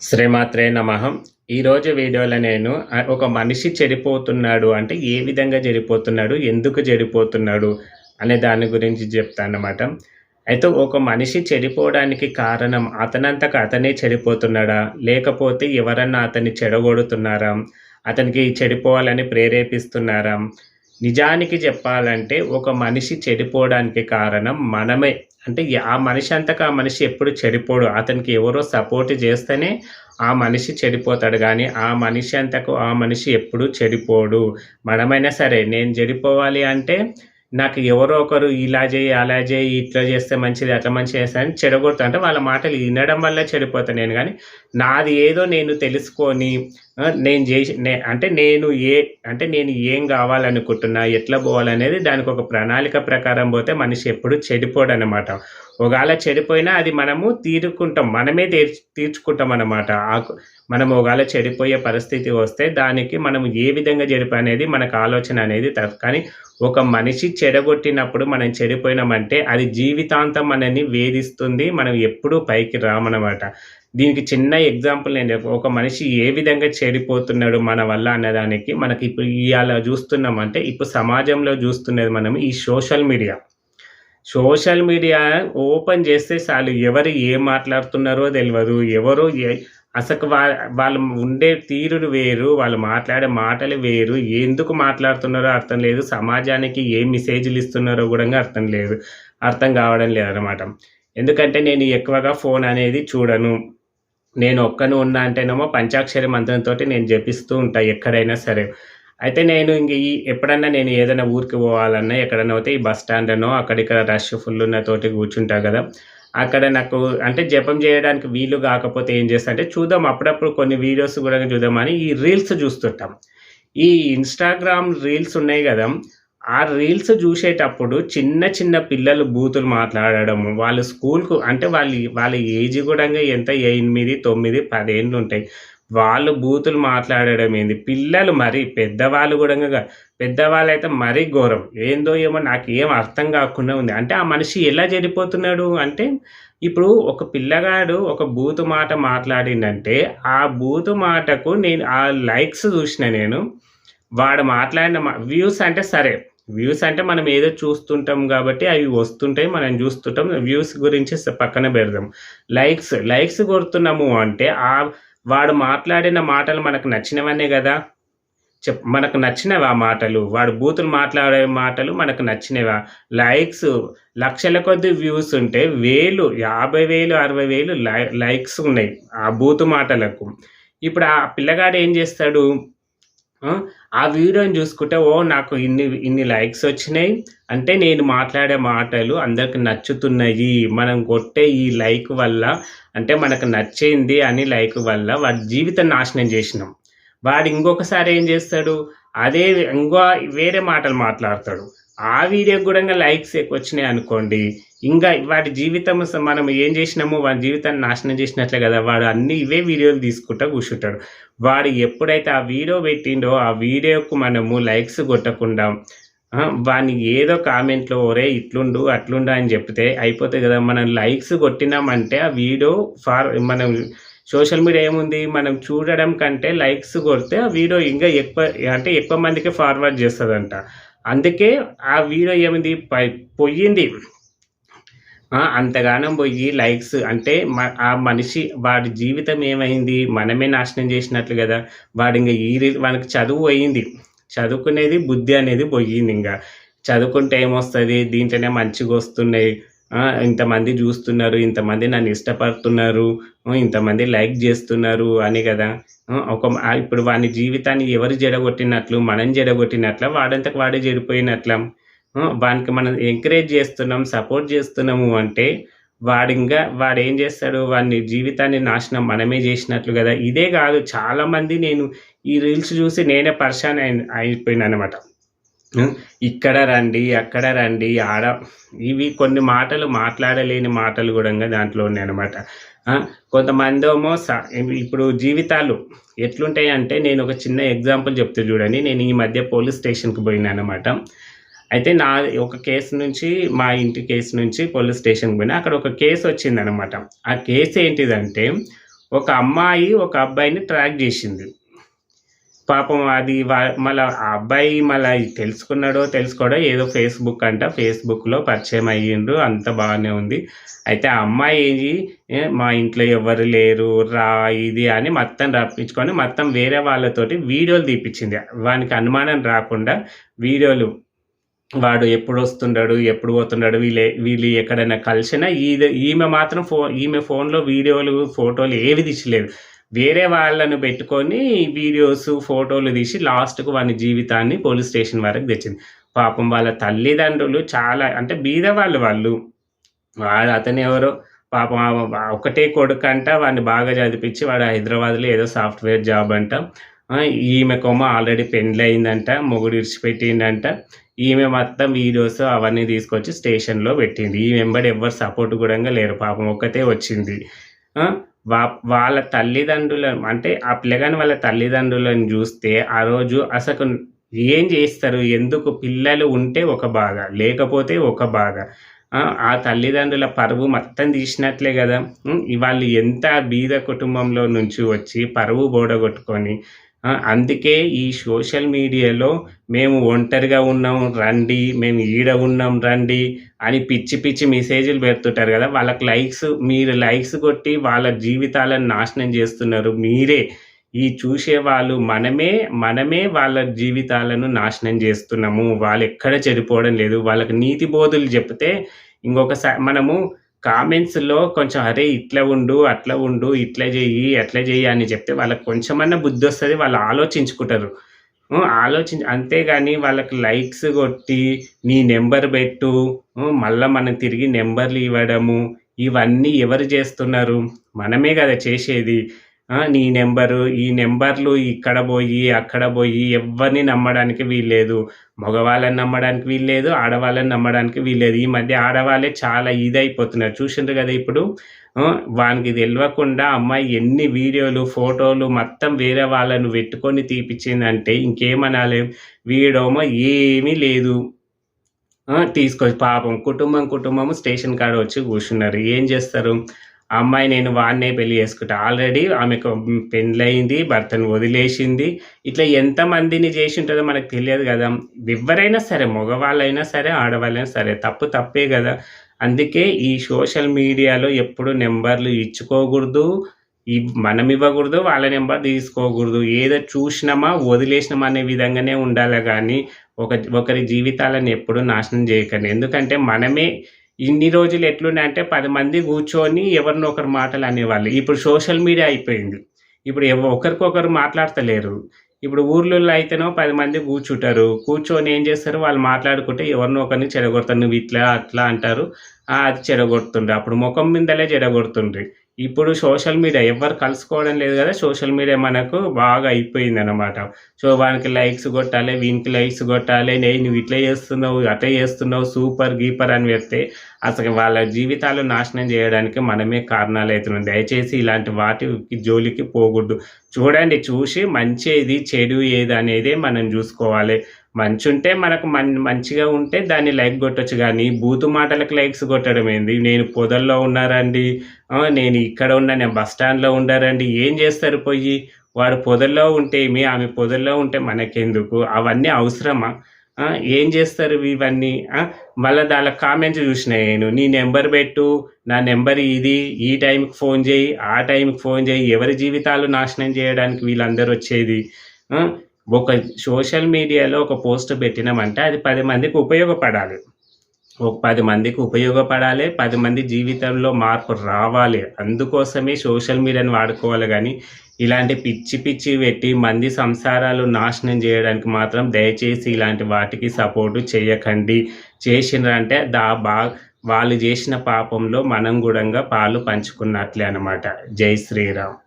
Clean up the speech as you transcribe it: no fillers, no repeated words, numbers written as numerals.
శ్రీమాత్రే నమః. ఈరోజు వీడియోలో నేను ఒక మనిషి చెడిపోతున్నాడు అంటే ఏ విధంగా చెడిపోతున్నాడు? ఎందుకు చెడిపోతున్నాడు? అనే దాని గురించి చెప్తానన్నమాట. అయితే ఒక మనిషి చెడిపోవడానికి కారణం అతనంతట అతనే చెడిపోతున్నాడా? లేకపోతే ఎవరన్నా అతన్ని చెడగొడుతున్నారా? అతనికి చెడిపోవాలని ప్రేరేపిస్తున్నారా? నిజానికి చెప్పాలంటే ఒక మనిషి చెడిపోవడానికి కారణం మనమే. అంటే ఆ మనిషి అంతకు ఆ మనిషి ఎప్పుడు చెడిపోడు. అతనికి ఎవరో సపోర్ట్ చేస్తేనే ఆ మనిషి చెడిపోతాడు గానీ, ఆ మనిషి అంతకు ఆ మనిషి ఎప్పుడూ చెడిపోడు. మనమైనా సరే నేను చెడిపోవాలి అంటే నాకు ఎవరో ఒకరు ఇలా జెయి, అలా జెయి, ఇట్లా చేస్తే మంచిది, అట్లా మంచిగా చేస్తా అని చెడగొడతా. అంటే వాళ్ళ మాటలు వినడం వల్ల చెడిపోతా నేను గానీ, నాది ఏదో నేను తెలుసుకొని నేను జేసి అంటే నేను ఏం గావాలనుకుంటున్నా, ఎట్లా పోవాలనేది దానికొక ప్రణాళిక ప్రకారం పోతే మనిషి ఎప్పుడు చెడిపోడనమాట. ఒకవేళ చెడిపోయినా అది మనము తీరుకుంటాం. మనమే తీర్చుకుంటామనమాట. మనం ఒకవేళ చెడిపోయే పరిస్థితి వస్తే దానికి మనం ఏ విధంగా అనేది మనకు ఆలోచన అనేది కానీ ఒక మనిషి చెడగొట్టినప్పుడు మనం చెడిపోయినామంటే అది జీవితాంతం మనల్ని వేధిస్తుంది. మనం ఎప్పుడూ పైకి రామనమాట. దీనికి చిన్న ఎగ్జాంపుల్ నేను ఒక మనిషి ఏ విధంగా చెడిపోతున్నాడు మన వల్ల అన్నదానికి మనకి ఇప్పుడు ఇయాల చూస్తున్నామంటే ఇప్పుడు సమాజంలో చూస్తున్నది మనం ఈ social media. Social media open చేస్తే చాలు ఎవరు ఏం మాట్లాడుతున్నారో తెలవదు. ఎవరు అసలు వాళ్ళు ఉండే తీరులు వేరు, వాళ్ళు మాట్లాడే మాటలు వేరు, ఎందుకు మాట్లాడుతున్నారో అర్థం లేదు. సమాజానికి ఏ మెసేజ్‌లు ఇస్తున్నారో గూడా అర్థం కావడం లేదనమాట. ఎందుకంటే నేను ఎక్కువగా ఫోన్ అనేది చూడను. నేను ఒక్కనే ఉన్నా అంటేనేమో పంచాక్షరి మంత్రంతోటి నేను జపిస్తూ ఉంటా ఎక్కడైనా సరే. అయితే నేను ఎప్పుడన్నా నేను ఏదైనా ఊరికి పోవాలన్నా ఎక్కడన్నా పోతే ఈ బస్ స్టాండ్‌లోనో అక్కడిక్కడ రష్ ఫుల్ ఉన్న తోటి కూర్చుంటా గదా! అక్కడ నాకు అంటే జపం చేయడానికి వీలు గాకపోతే ఏం చేస్తా అంటే చూద్దాం అప్పుడప్పుడు కొన్ని వీడియోస్ గూడా చూద్దామని ఈ రీల్స్ చూస్తుంటాం. ఈ ఇన్‌స్టాగ్రామ్ రీల్స్ ఉన్నాయి గదా! ఆ రీల్స్ జూసేటప్పుడు చిన్న చిన్న పిల్లలు బూతులు మాట్లాడడము, వాళ్ళు స్కూలుకు అంటే వాళ్ళ ఏజ్ గూడంగా ఎంత 8, 9, 10 ఏండ్లుంటాయి. వాళ్ళు బూతులు మాట్లాడడం ఏంది, పిల్లలు మరి పెద్దవాళ్ళు గూడంగా పెద్దవాళ్ళైతే మరీ ఘోరం. ఏందో ఏమో నాకేం అర్థం గాకుండా ఉంది. అంటే ఆ మనిషి ఎలా చెడిపోతున్నాడు అంటే, ఇప్పుడు ఒక పిల్లగాడు ఒక బూతు మాట మాట్లాడిండంటే, ఆ బూతు మాటకు ఆ లైక్స్ జూషిన నేను. వాడు మాట్లాడిన వ్యూస్ అంటే సరే. వ్యూస్ అంటే మనం ఏదో చూస్తుంటాం గాబట్టి అవి వస్తుంటాయి. మనం జూస్తుంటాం. వ్యూస్ గురించి పక్కన బెడదాం. లైక్స్ కొడుతున్నాము అంటే వాడు మాట్లాడిన మాటలు మనకు నచ్చినవనే గదా! మనకు నచ్చినవా మాటలు? వాడు బూతులు మాట్లాడే మాటలు మనకు నచ్చినవా? లైక్స్ లక్షల కొద్దీ వ్యూస్ ఉంటే 50,000, 60,000 లైక్స్ ఉన్నాయి ఆ బూతు మాటలకు. ఇప్పుడు ఆ పిల్లగాడు ఏం జేస్తాడు? ఆ వీడియోని చూసుకుంటే నాకు ఇన్ని లైక్స్ వచ్చినాయి. అంటే నేను మాట్లాడే మాటలు అందరికి నచ్చుతున్నాయి. మనం కొట్టే ఈ లైక్ వల్ల అంటే మనకు నచ్చింది అని లైక్ వల్ల వాడి జీవితం నాశనం చేసినాం. వాడు ఇంకొకసారి ఏం చేస్తాడు? అదే వేరే మాటలు మాట్లాడతాడు. ఆ వీడియోకి గూడా లైక్స్ ఎక్కువొచ్చినాయి అనుకోండి. వాడి జీవితం మనం ఏం చేసినామో వాడి జీవితాన్ని నాశనం చేసినట్లే కదా! వాడు ఇవే వీడియోలు తీసుకుంటా కూర్చుంటాడు. వాడు ఎప్పుడైతే ఆ వీడియో పెట్టిండో ఆ వీడియోకు మనము లైక్స్ కొట్టకుండా వాడిని ఏదో కామెంట్‌లో ఒరేయ్ ఇట్లుండు, అట్లుండు అని చెప్తే అయిపోతది కదా! మనం లైక్స్ కొట్టినామంటే ఆ వీడియో మనం సోషల్ మీడియా ఏముంది? మనం చూడడం కంటే లైక్స్ కొడితే ఆ వీడియో ఇంకా ఎక్కువ మందికి ఫార్వర్డ్ చేస్తదంట. అందుకే ఆ వీడియో ఏమైంది పొయ్యింది. అంతగానం పోయి లైక్స్ అంటే ఆ మనిషి వాడి జీవితం ఏమైంది? మనమే నాశనం చేసినట్లు గదా! వాడికి చదువు పోయింది. చదువుకునేది బుద్ధి అనేది పోయిందింగ. చదువుకుంటే ఏమొస్తది? దీంట్లోనే మంచిగొస్తున్నాయి. ఇంతమంది జూస్తున్నారు, ఇంతమంది నన్ను ఇష్టపడుతున్నారు, ఇంతమంది లైక్ జేస్తున్నారు అని గదా! ఇప్పుడు వాని జీవితాన్ని ఎవరు జెడగొట్టినట్లు? మనం జెడగొట్టినట్లా? వాడంతకు వాడే చెడిపోయినట్లా? వానికి మనం ఎంకరేజ్ చేస్తున్నాం, సపోర్ట్ చేస్తున్నాము అంటే వాడేం చేస్తాడు? వాని జీవితాన్ని నాశనం మనమే చేసినట్లు గదా! ఇదే గాదు చాలామంది నేను ఈ రీల్స్ చూసి నేనే పరేషాన్ అయిపోయాననమాట. ఇక్కడ రండి, అక్కడ రండి, ఇవి కొన్ని మాటలు మాట్లాడలేని మాటలు గూడంగా దాంట్లో ఉన్నాయన్నమాట. కొంతమందేమో ఇప్పుడు జీవితాలు ఎట్లుంటాయంటే నేను ఒక చిన్న ఎగ్జాంపుల్ చెప్తా చూడండి. నేను ఈ మధ్య పోలీస్ స్టేషన్‌కి పోయినానన్నమాట. అయితే ఒక కేసు నుంచి మా ఇంటి కేసు నుంచి పోలీస్ స్టేషన్‌కి పోయినా. అక్కడ ఒక కేసు వచ్చిందనమాట. ఆ కేసు ఏంటిదంటే ఒక అమ్మాయి ఒక అబ్బాయిని ట్రాక్ చేసింది. పాపం అది మళ్ళా ఆ అబ్బాయి మళ్ళా తెలుసుకున్నాడో, తెలుసుకోడో ఏదో ఫేస్‌బుక్‌లో పరిచయం అయ్యిండ్రు. అంతా బానే ఉంది. అయితే ఆ అమ్మాయి మా ఇంట్లో ఎవ్వరు లేరు, ఇది అని మొత్తం రప్పించుకొని మొత్తం వేరే వాళ్ళతోటి వీడియోలు తీపిచ్చింది. వానికి అనుమానం రాకుండా వీడియోలు వాడు ఎప్పుడొస్తుండడు, ఎప్పుడు పోతుండడు, వీళ్ళు ఎక్కడైనా కలిసినా ఈమె మాత్రం ఈమె ఫోన్‌లో వీడియోలు, ఫోటోలు ఏవి తీయలేదు. వేరే వాళ్ళను పెట్టుకొని వీడియోస్, ఫోటోలు తీసి లాస్ట్‌కు వాని జీవితాన్ని పోలీస్ స్టేషన్ వరకు తెచ్చింది. పాపం వాళ్ళ తల్లిదండ్రులు చాలా అంటే బీదవాళ్ళు వాళ్ళు. అతనెవరో పాపం ఒకటే కొడుకంట. వాడిని బాగా చదివిపిచ్చి వాడు హైదరాబాద్‌లో ఏదో సాఫ్ట్‌వేర్ జాబ్ అంట. ఈమెకేమో ఆల్రెడీ పెండ్లయిందంట. మొగుడు ఇడిచిపెట్టిండంట. ఈమె మొత్తం వీడియోస్ అవన్నీ తీసుకొచ్చి స్టేషన్‌లో పెట్టింది. ఈమె వెంబడి ఎవ్వరు సపోర్ట్ గూడంగా లేరు. పాపం ఒక్కతే వచ్చింది. ఆ! వాళ్ళ తల్లిదండ్రులను అంటే ఆ పిల్లగాని వాళ్ళ తల్లిదండ్రులను జూస్తే ఆ రోజు అసలు ఏం జేస్తారు? ఎందుకు పిల్లలు ఉంటే ఒక బాధ, లేకపోతే ఒక బాధ. ఆ తల్లిదండ్రుల పరువు మొత్తం తీసినట్లే గదా! వాళ్ళు ఎంత బీద కుటుంబంలో నుంచి వచ్చి పరువు బోడగొట్టుకొని అందుకే ఈ సోషల్ మీడియాలో మేము ఒంటరిగా ఉన్నాం రండి, మేము ఈడ ఉన్నాం రండి అని పిచ్చి పిచ్చి మెసేజ్‌లు పెడుతుంటారు గదా! వాళ్ళకి మీరు లైక్స్ కొట్టి వాళ్ళ జీవితాలను నాశనం జేస్తున్నారు. మీరే ఈ చూసేవాళ్ళు మనమే వాళ్ళ జీవితాలను నాశనం జేస్తున్నాము. వాళ్ళెక్కడ చెడిపోవడం లేదు. వాళ్ళకి నీతి బోధులు జెప్పితే మనము కామెంట్స్‌లో కొంచెం అరే! ఇట్లా ఉండు, అట్లా ఉండు, ఇట్లా జెయ్యి, అట్లా జెయ్యి అని చెప్తే వాళ్ళకి కొంచెమన్నా బుద్ధొస్తది. వాళ్ళు ఆలోచించుకుంటారు. అంతేగాని వాళ్ళకి లైక్స్ గొట్టి, నీ నంబర్ బెట్టు, మళ్ళా మనం తిరిగి నంబర్‌లు ఇవ్వడము, ఇవన్నీ ఎవరు జేస్తున్నారు? మనమే గదా చేసేది. నీ నంబరు, ఈ నంబర్‌లు ఇక్కడ బోయి, అక్కడ బోయి ఎవ్వరిని నమ్మడానికి వీల్లేదు. మగవాళ్ళని నమ్మడానికి వీల్లేదు. ఆడవాళ్ళని నమ్మడానికి వీల్లేదు. ఈ మధ్య ఆడవాళ్ళే చాలా ఇదైపోతున్నారు. చూసిండ్రు గదా ఇప్పుడు. వానికి తెలవకుండా అమ్మాయి ఎన్ని వీడియోలు, ఫోటోలు మొత్తం వేరే వాళ్ళను పెట్టుకొని తీపిచ్చిందంటే ఇంకేమనాలి? వీడేమో ఏమీ లేదు. తీసుకొచ్చి పాపం కుటుంబము స్టేషన్ కాడ వచ్చి కూర్చున్నారు. ఏం చేస్తారు? ఆ అమ్మాయి నేను వాడినే పెళ్లి చేసుకుంటా. ఆల్రెడీ ఆమెకు పెండ్లయింది, భర్తను వదిలేసింది. ఇట్లా ఎంతమందిని చేసుంటదో మనకు తెలియదు గదా! ఎవ్వరైనా సరే మగవాళ్ళైనా సరే, ఆడవాళ్ళైనా సరే తప్పే గదా! అందుకే ఈ సోషల్ మీడియాలో ఎప్పుడు నంబర్‌లు ఇచ్చుకోకూడదు. మనం ఇవ్వకూడదు. వాళ్ళ నంబర్ తీసుకోకూడదు. ఏదో చూసినామా, వదిలేసినామా అనే విధంగానే ఉండాలే గానీ, ఒకరి జీవితాలను ఎప్పుడు నాశనం చేయకండి. ఎందుకంటే మనమే ఇన్ని రోజులు ఎట్లుండంటే 10 మంది కూర్చొని ఎవరినో ఒకరు మాటలు అనేవాళ్ళు. ఇప్పుడు సోషల్ మీడియా అయిపోయింది. ఇప్పుడు ఒకరికొకరు మాట్లాడతలేరు. ఇప్పుడు ఊర్లలో అయితేనో 10 మంది కూర్చుంటారు. కూర్చొని ఏం చేస్తారు? వాళ్ళు మాట్లాడుకుంటే ఎవరినో ఒకరిని చెడగొడతారు. నువ్వు ఇట్లా, అట్లా అంటారు. అది చెడగొడుతుండ్రు. అప్పుడు మొఖం మీదలే చెడగొడుతుండ్రు. ఇప్పుడు సోషల్ మీడియా ఎవ్వరు కలుసుకోవడం లేదు గదా! సోషల్ మీడియా మనకు బాగా అయిపోయిందనమాట. సో, వానికి లైక్స్ కొట్టాలి, వీనికి లైక్స్ కొట్టాలి. నువ్వు ఇట్లా చేస్తున్నావు, అట్లా చేస్తున్నావు, సూపర్, గీపర్ అని పెడితే అసలు వాళ్ళ జీవితాలు నాశనం చేయడానికి మనమే కారణాలయితున్నాం. దయచేసి ఇలాంటి వాటికి జోలికి పోకూడదు. చూడండి, చూసి మంచేది, చెడు ఏది అనేదే మనం జూసుకోవాలి. మంచుంటే మనకు మంచిగా ఉంటే దాన్ని లైక్ కొట్టొచ్చు గానీ, బూతు మాటలకు లైక్స్ కొట్టడం ఏంది? నేను పొదల్లో ఉన్నారండి, నేను ఇక్కడ ఉన్నా, నేను బస్ స్టాండ్‌లో ఉండారండి. ఏం చేస్తారు పొయ్యి? వాడు పొదల్లో ఉంటే ఆమె పొదల్లో ఉంటే మనకెందుకు? అవన్నీ అవసరమా? ఏం చేస్తారు ఇవన్నీ? మళ్ళా దాంట్లో కామెంట్స్ చూసినా నేను. నీ నంబర్ పెట్టు, నా నంబర్ ఇది, ఈ టైంకి ఫోను చేయి, ఆ టైంకి ఫోను చేయి. ఎవరి జీవితాలు నాశనం చేయడానికి వీళ్ళందరొచ్చేది? ఒక సోషల్ మీడియాలో ఒక పోస్ట్ పెట్టినామంటే అది 10 మందికి ఉపయోగపడాలి. ఒక 10 మందికి ఉపయోగపడాలి. 10 మంది జీవితంలో మార్పు రావాలి. అందుకోసమే సోషల్ మీడియాని వాడుకోవాలి గానీ, ఇలాంటి పిచ్చి పిచ్చివి పెట్టి మంది సంసారాలు నాశనం జేయడానికి మాత్రం దయచేసి ఇలాంటి వాటికి సపోర్ట్ చేయకండి. చేసిండ్రంటే వాళ్ళు జేసిన పాపంలో మనం గూడంగా పాలు పంచుకున్నట్లే అన్నమాట. జై శ్రీరామ్.